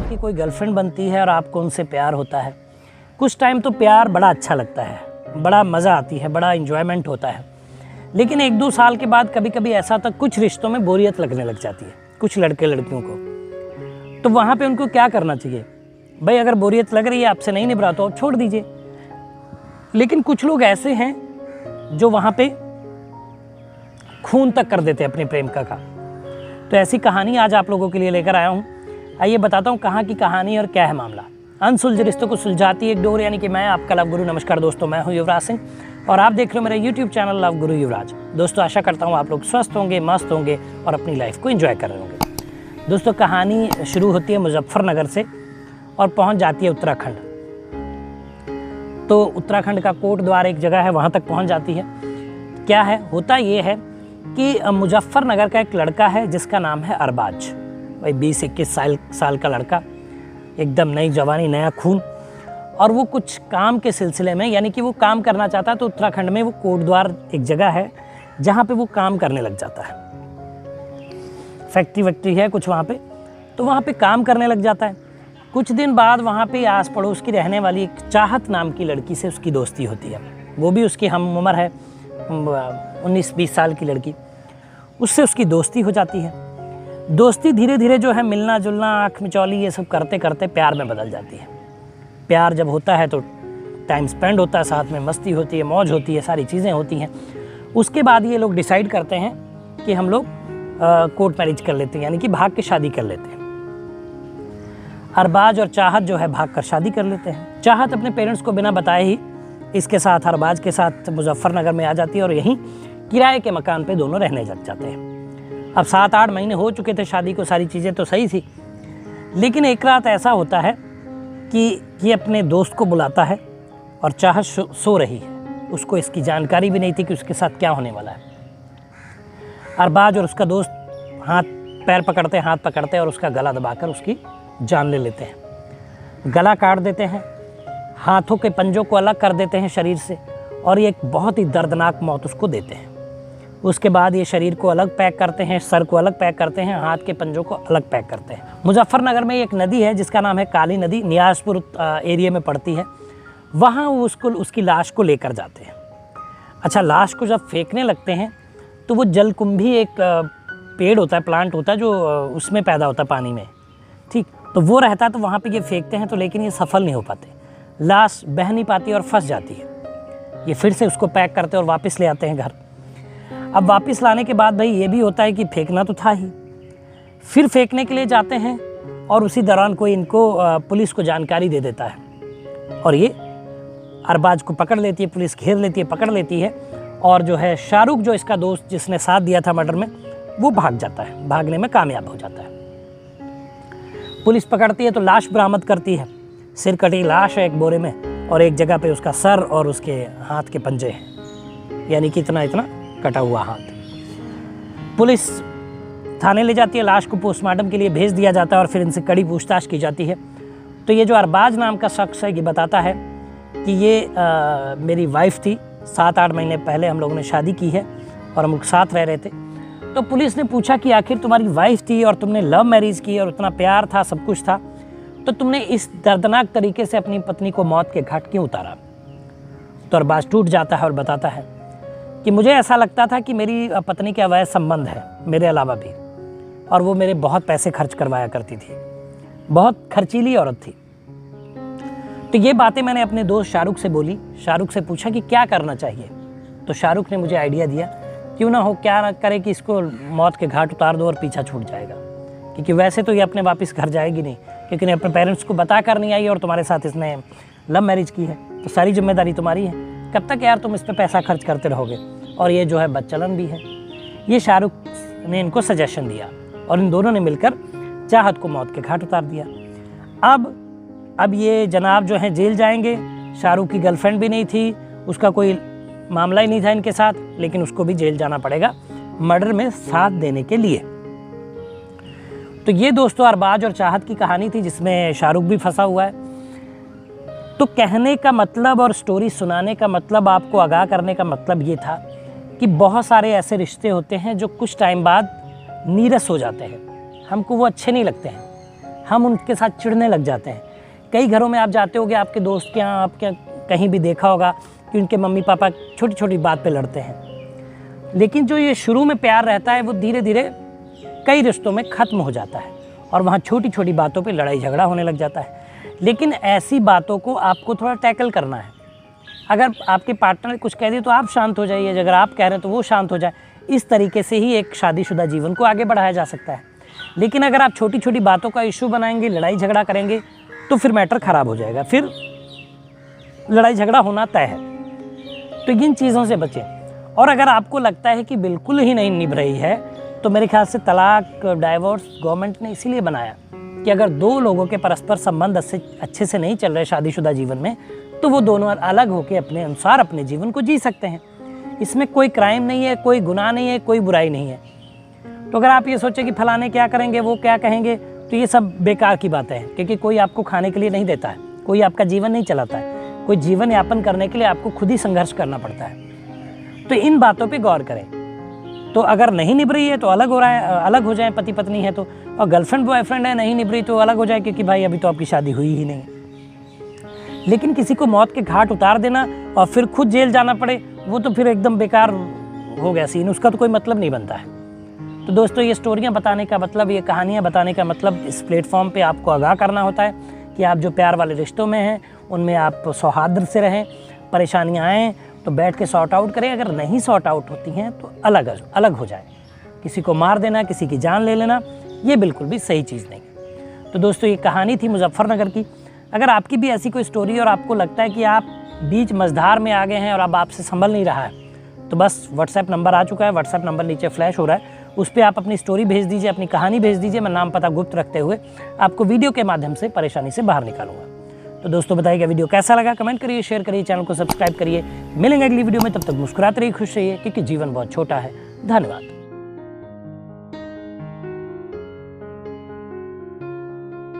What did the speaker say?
आपकी कोई गर्लफ्रेंड बनती है और आपको उनसे प्यार होता है, कुछ टाइम तो प्यार बड़ा अच्छा लगता है, बड़ा मज़ा आती है, बड़ा इन्जॉयमेंट होता है। लेकिन 1-2 साल के बाद कभी कभी ऐसा होता है, कुछ रिश्तों में बोरियत लगने लग जाती है कुछ लड़के लड़कियों को। तो वहाँ पे उनको क्या करना चाहिए? भाई अगर बोरियत लग रही है, आपसे नहीं निभा तो छोड़ दीजिए। लेकिन कुछ लोग ऐसे हैं जो वहाँ पे खून तक कर देते हैं अपनी प्रेमिका का। तो ऐसी कहानी आज आप लोगों के लिए लेकर आया हूँ। आइए बताता हूँ कहाँ की कहानी और क्या है मामला। अनसुलझे रिश्तों को सुलझाती एक डोर, यानी कि मैं आपका लव गुरु। नमस्कार दोस्तों, मैं हूँ युवराज सिंह और आप देख रहे हो मेरा यूट्यूब चैनल लव गुरु युवराज। दोस्तों आशा करता हूँ आप लोग स्वस्थ होंगे, मस्त होंगे और अपनी लाइफ को एंजॉय कर रहे होंगे। दोस्तों कहानी शुरू होती है मुजफ्फरनगर से और पहुँच जाती है उत्तराखंड। तो उत्तराखंड का कोट द्वार एक जगह है, वहाँ तक पहुँच जाती है। क्या है, होता ये है कि मुजफ्फरनगर का एक लड़का है जिसका नाम है अरबाज। भाई 20-21 साल का लड़का, एकदम नई जवानी, नया खून। और वो कुछ काम के सिलसिले में, यानी कि वो काम करना चाहता है। तो उत्तराखंड में वो कोटद्वार एक जगह है जहाँ पे वो काम करने लग जाता है। फैक्ट्री वैक्ट्री है कुछ वहाँ पे, तो वहाँ पे काम करने लग जाता है। कुछ दिन बाद वहाँ पे आस पड़ोस की रहने वाली एक चाहत नाम की लड़की से उसकी दोस्ती होती है। वो भी उसकी हम उम्र है, 19-20 साल की लड़की। उससे उसकी दोस्ती हो जाती है। दोस्ती धीरे धीरे जो है मिलना जुलना, आँख मिचौली, ये सब करते करते प्यार में बदल जाती है। प्यार जब होता है तो टाइम स्पेंड होता है, साथ में मस्ती होती है, मौज होती है, सारी चीज़ें होती हैं। उसके बाद ये लोग डिसाइड करते हैं कि हम लोग कोर्ट मैरिज कर लेते हैं, यानी कि भाग के शादी कर लेते हैं। अरबाज और चाहत जो है भाग कर शादी कर लेते हैं। चाहत अपने पेरेंट्स को बिना बताए ही इसके साथ, अरबाज के साथ मुजफ्फरनगर में आ जाती है और यहीं किराए के मकान पे दोनों रहने लग जाते हैं। अब 7-8 महीने हो चुके थे शादी को, सारी चीज़ें तो सही थी। लेकिन एक रात ऐसा होता है कि ये अपने दोस्त को बुलाता है और चाहत सो रही है। उसको इसकी जानकारी भी नहीं थी कि उसके साथ क्या होने वाला है। अरबाज और उसका दोस्त हाथ पकड़ते और उसका गला दबाकर उसकी जान ले लेते हैं। गला काट देते हैं, हाथों के पंजों को अलग कर देते हैं शरीर से और ये एक बहुत ही दर्दनाक मौत उसको देते हैं। उसके बाद ये शरीर को अलग पैक करते हैं, सर को अलग पैक करते हैं, हाथ के पंजों को अलग पैक करते हैं। मुजफ्फरनगर में एक नदी है जिसका नाम है काली नदी, नियाज़पुर एरिया में पड़ती है। वहाँ वो उसकी लाश को लेकर जाते हैं। अच्छा, लाश को जब फेंकने लगते हैं तो वो जलकुंभी एक पेड़ होता है, प्लांट होता है जो उसमें पैदा होता है पानी में, ठीक। तो वो रहता है, तो वहाँ पे ये फेंकते हैं तो लेकिन ये सफल नहीं हो पाते। लाश बह नहीं पाती और फंस जाती है। ये फिर से उसको पैक करते और वापस ले आते हैं घर। अब वापस लाने के बाद भाई ये भी होता है कि फेंकना तो था ही। फिर फेंकने के लिए जाते हैं और उसी दौरान कोई इनको पुलिस को जानकारी दे देता है और ये अरबाज को पकड़ लेती है। पुलिस घेर लेती है, पकड़ लेती है और जो है शाहरुख, जो इसका दोस्त जिसने साथ दिया था मर्डर में, वो भाग जाता है, भागने में कामयाब हो जाता है। पुलिस पकड़ती है तो लाश बरामद करती है। सिर कटी लाश है एक बोरे में और एक जगह पे उसका सर और उसके हाथ के पंजे हैं, यानी कि इतना कटा हुआ हाथ। पुलिस थाने ले जाती है, लाश को पोस्टमार्टम के लिए भेज दिया जाता है और फिर इनसे कड़ी पूछताछ की जाती है। तो ये जो अरबाज नाम का शख्स है ये बताता है कि ये मेरी वाइफ थी, 7-8 महीने पहले हम लोगों ने शादी की है और हम लोग साथ रह रहे थे। तो पुलिस ने पूछा कि आखिर तुम्हारी वाइफ थी और तुमने लव मैरिज की और उतना प्यार था, सब कुछ था, तो तुमने इस दर्दनाक तरीके से अपनी पत्नी को मौत के घाट क्यों उतारा? तो अरबाज टूट जाता है और बताता है कि मुझे ऐसा लगता था कि मेरी पत्नी के अवैध संबंध है मेरे अलावा भी, और वो मेरे बहुत पैसे खर्च करवाया करती थी, बहुत खर्चीली औरत थी। तो ये बातें मैंने अपने दोस्त शाहरुख से बोली। शाहरुख से पूछा कि क्या करना चाहिए, तो शाहरुख ने मुझे आइडिया दिया, क्यों ना हो, क्या ना करे कि इसको मौत के घाट उतार दो और पीछा छूट जाएगा। क्योंकि वैसे तो ये अपने वापस घर जाएगी नहीं, क्योंकि अपने पेरेंट्स को बता कर नहीं आई और तुम्हारे साथ इसने लव मैरिज की है, तो सारी जिम्मेदारी तुम्हारी है। कब तक यार तुम इस पर पैसा खर्च करते रहोगे, और ये जो है बदचलन भी है। ये शाहरुख ने इनको सजेशन दिया और इन दोनों ने मिलकर चाहत को मौत के घाट उतार दिया। अब ये जनाब जो हैं जेल जाएंगे। शाहरुख की गर्लफ्रेंड भी नहीं थी, उसका कोई मामला ही नहीं था इनके साथ, लेकिन उसको भी जेल जाना पड़ेगा मर्डर में साथ देने के लिए। तो ये दोस्तों अरबाज और चाहत की कहानी थी जिसमें शाहरुख भी फंसा हुआ है। तो कहने का मतलब और स्टोरी सुनाने का मतलब, आपको आगाह करने का मतलब ये था कि बहुत सारे ऐसे रिश्ते होते हैं जो कुछ टाइम बाद नीरस हो जाते हैं, हमको वो अच्छे नहीं लगते हैं, हम उनके साथ चिढ़ने लग जाते हैं। कई घरों में आप जाते होगे, आपके दोस्त के यहाँ, आपके कहीं भी देखा होगा कि उनके मम्मी पापा छोटी छोटी बात पे लड़ते हैं। लेकिन जो ये शुरू में प्यार रहता है वो धीरे धीरे कई रिश्तों में ख़त्म हो जाता है और वहाँ छोटी छोटी बातों पे लड़ाई झगड़ा होने लग जाता है। लेकिन ऐसी बातों को आपको थोड़ा टैकल करना है। अगर आपके पार्टनर ने कुछ कह दिया तो आप शांत हो जाइए, अगर आप कह रहे हैं तो वो शांत हो जाए। इस तरीके से ही एक शादीशुदा जीवन को आगे बढ़ाया जा सकता है। लेकिन अगर आप छोटी छोटी बातों का इशू बनाएंगे, लड़ाई झगड़ा करेंगे, तो फिर मैटर ख़राब हो जाएगा, फिर लड़ाई झगड़ा होना तय है। तो इन चीज़ों से बचें। और अगर आपको लगता है कि बिल्कुल ही नहीं निभ रही है, तो मेरे ख्याल से तलाक, डाइवोर्स गवर्नमेंट ने इसीलिए बनाया कि अगर दो लोगों के परस्पर संबंध अच्छे से नहीं चल रहे शादीशुदा जीवन में, तो वो दोनों अलग होकर अपने अनुसार अपने जीवन को जी सकते हैं। इसमें कोई क्राइम नहीं है, कोई गुनाह नहीं है, कोई बुराई नहीं है। तो अगर आप ये सोचें कि फलाने क्या करेंगे, वो क्या कहेंगे, तो ये सब बेकार की बातें हैं, क्योंकि कोई आपको खाने के लिए नहीं देता है, कोई आपका जीवन नहीं चलाता है, कोई जीवन यापन करने के लिए आपको खुद ही संघर्ष करना पड़ता है। तो इन बातों पे गौर करें। तो अगर नहीं निभ रही है तो अलग हो जाए, पति पत्नी है तो, और गर्लफ्रेंड बॉयफ्रेंड है, नहीं निभ रही तो अलग हो जाए, क्योंकि भाई अभी तो आपकी शादी हुई ही नहीं है। लेकिन किसी को मौत के घाट उतार देना और फिर खुद जेल जाना पड़े, वो तो फिर एकदम बेकार हो गया सीन, उसका तो कोई मतलब नहीं बनता है। तो दोस्तों, ये स्टोरियाँ बताने का मतलब, ये कहानियाँ बताने का मतलब इस प्लेटफॉर्म पे आपको आगाह करना होता है कि आप जो प्यार वाले रिश्तों में हैं उनमें आप सौहार्द से रहें। परेशानियाँ आएँ तो बैठ के सॉर्ट आउट करें, अगर नहीं सॉर्ट आउट होती हैं तो अलग हो जाए। किसी को मार देना, किसी की जान ले लेना, ये बिल्कुल भी सही चीज़ नहीं है। तो दोस्तों, ये कहानी थी मुजफ्फरनगर की। अगर आपकी भी ऐसी कोई स्टोरी और आपको लगता है कि आप बीच मझधार में आ गए हैं और अब आपसे संभल नहीं रहा है, तो बस व्हाट्सएप नंबर आ चुका है, व्हाट्सएप नंबर नीचे फ्लैश हो रहा है, उस पर आप अपनी स्टोरी भेज दीजिए, अपनी कहानी भेज दीजिए। मैं नाम पता गुप्त रखते हुए आपको वीडियो के माध्यम से परेशानी से बाहर निकालूंगा। तो दोस्तों, बताइएगा वीडियो कैसा लगा, कमेंट करिए, शेयर करिए, चैनल को सब्सक्राइब करिए। मिलेंगे अगली वीडियो में, तब तक मुस्कुराते रहिए, खुश रहिए, क्योंकि जीवन बहुत छोटा है। धन्यवाद।